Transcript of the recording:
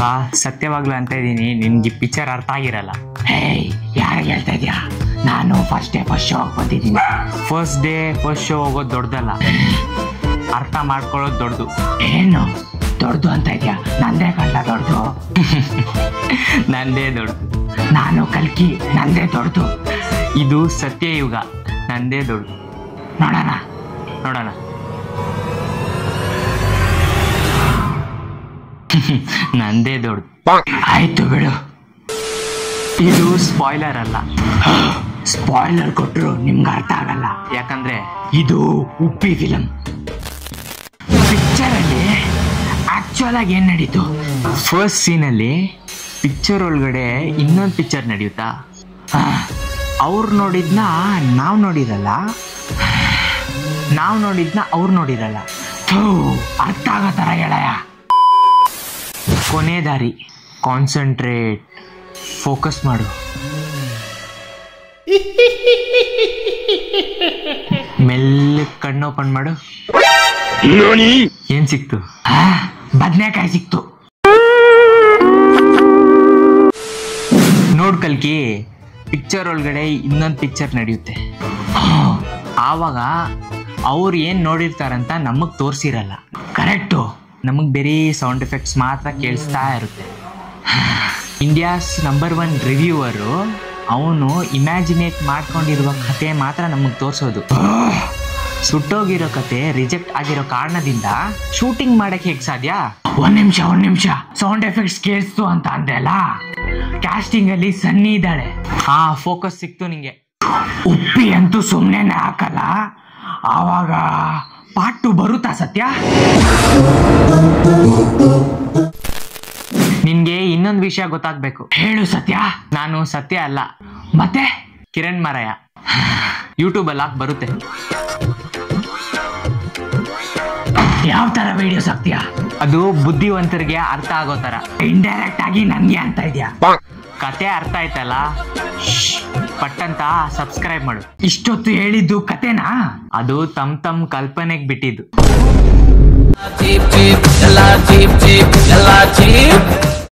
ಮಗ ಸತ್ಯವಾಗ್ಲೂ ಅಂತ ಇದೀನಿ, ನಿನ್ಗೆ ಪಿಕ್ಚರ್ ಅರ್ಥ ಆಗಿರಲ್ಲ. ಹೇಯ್, ಯಾರು ಹೇಳ್ತಾ ಇದ್ಯಾ? ನಾನು ಫಸ್ಟ್ ಶೋ ಬಂದಿದ್ದೀನಿ. ಫಸ್ಟ್ ಶೋ ಹೋಗೋದು ದೊಡ್ಡದಲ್ಲ, ಅರ್ಥ ಮಾಡ್ಕೊಳ್ಳೋದು ದೊಡ್ಡದು. ಏನು ದೊಡ್ಡದು ಅಂತ ಇದೆಯಾ? ನಂದೇ ಕಳ್ಳ ದೊಡ್ಡದು. ನಂದೇ ದೊಡ್ಡದು. ನಾನು ಕಲ್ಕಿ, ನಂದೇ ದೊಡ್ಡದು. ಇದು ಸತ್ಯಯುಗ, ನಂದೇ ದೊಡ್ಡದು. ನೋಡೋಣ. ನಂದೇ ದೊಡ್ಡದು. ಆಯ್ತು ಬಿಡು. ಇದು ಸ್ಪಾಯ್ಲರ್ ಅಲ್ಲ. ಸ್ಪಾಯ್ಲರ್ ಕೊಟ್ಟರು ನಿಮ್ಗೆ ಅರ್ಥ ಆಗಲ್ಲ. ಯಾಕಂದ್ರೆ ಇದು ಉಪ್ಪಿ ಫಿಲಂ. ಪಿಕ್ಚರ್ ಅಲ್ಲಿ ಆಕ್ಚುಯಲ್ ಆಗಿ ಏನ್ ನಡೀತು? ಫಸ್ಟ್ ಸೀನಲ್ಲಿ ಪಿಕ್ಚರ್ ಒಳಗಡೆ ಇನ್ನೊಂದು ಪಿಕ್ಚರ್ ನಡೆಯುತ್ತಾ? ಅವ್ರು ನೋಡಿದ್ನ ನಾವು ನೋಡಿರಲ್ಲ, ನಾವು ನೋಡಿದ್ನ ಅವ್ರು ನೋಡಿರಲ್ಲ. ಅರ್ಥ ಆಗೋ ತರ ಹೇಳಯ. ಕೊನೆ ದಾರಿ. ಕಾನ್ಸಂಟ್ರೇಟ್, ಫೋಕಸ್ ಮಾಡು. ಮೆಲ್ಲ ಕಣ್ಣು ಓಪನ್ ಮಾಡು. ಏನ್ ಸಿಕ್ತು? ಬದನೆಕಾಯಿ ಸಿಕ್ತು. ನೋಡ್ ಕಲ್ಕಿ, ಪಿಕ್ಚರ್ ಒಳಗಡೆ ಇನ್ನೊಂದು ಪಿಕ್ಚರ್ ನಡೆಯುತ್ತೆ. ಆವಾಗ ಅವ್ರು ಏನ್ ನೋಡಿರ್ತಾರಂತ ನಮಗ್ ತೋರ್ಸಿರಲ್ಲ. ಕರೆಕ್ಟು. ನಮಗ್ ಬೇರೆ ಸೌಂಡ್ ಎಫೆಕ್ಟ್ಸ್ ಮಾತ್ರ ಕೇಳಿಸ್ತಾ ಇರುತ್ತೆ. ಇಂಡಿಯಾಸ್ ನಂಬರ್ 1 ರಿವ್ಯೂವರು ಅವನು ಇಮ್ಯಾಜಿನೇಟ್ ಮಾಡ್ಕೊಂಡಿರುವ ಕತೆ ಮಾತ್ರ ನಮಗ್ ತೋರ್ಸೋದು. ಸುಟ್ಟೋಗಿರೋ ಕತೆ ರಿಜೆಕ್ಟ್ ಆಗಿರೋ ಕಾರಣದಿಂದ ಶೂಟಿಂಗ್ ಮಾಡಕ್ ಹೇಗ್ ಸಾಧ್ಯ? ಒಂದ್ ನಿಮಿಷ ಸೌಂಡ್ ಎಫೆಕ್ಟ್ಸ್ ಕೇಳಿಸ್ತು ಅಂತ ಅಂದೆ ಅಲ್ಲ, ಕಾಸ್ಟಿಂಗ್ ಅಲ್ಲಿ ಸನ್ನಿ ಇದ್ದಾಳೆ. ಫೋಕಸ್ ಸಿಕ್ತು ನಿಂಗೆ. ಉಪ್ಪಿ ಅಂತೂ ಸುಮ್ನೆ ಹಾಕಲ್ಲ. ಆವಾಗ ಪಾರ್ಟ್ 2 ಬರುತ್ತಾ ಸತ್ಯ? ನಿನ್ಗೆ ಇನ್ನೊಂದು ವಿಷಯ ಗೊತ್ತಾಗ್ಬೇಕು. ಹೇಳು ಸತ್ಯ. ನಾನು ಸತ್ಯ ಅಲ್ಲ, ಮತ್ತೆ ಕಿರಣ್ ಮಾರಾಯ. ಯೂಟ್ಯೂಬ್ ಅಲ್ಲಿ ಬರುತ್ತೆ. ಯಾವ ತರ ವಿಡಿಯೋಸ್ ಹಾಕ್ತೀಯಾ? ಅದು ಬುದ್ಧಿವಂತರಿಗೆ ಅರ್ಥ ಆಗೋ ತರ. ಇಂಡೈರೆಕ್ಟ್ ಆಗಿ ನನ್ಗೆ ಅಂತ ಇದೆಯಾ? ಕತೆ ಅರ್ಥ ಆಯ್ತಲ್ಲ, ಪಟ್ಟಂತ ಸಬ್ಸ್ಕ್ರೈಬ್ ಮಾಡು. ಇಷ್ಟೊತ್ತು ಹೇಳಿದ್ದು ಕತೆನಾ? ಅದು ತಮ್ ಕಲ್ಪನೆಗೆ ಬಿಟ್ಟಿದ್ದು.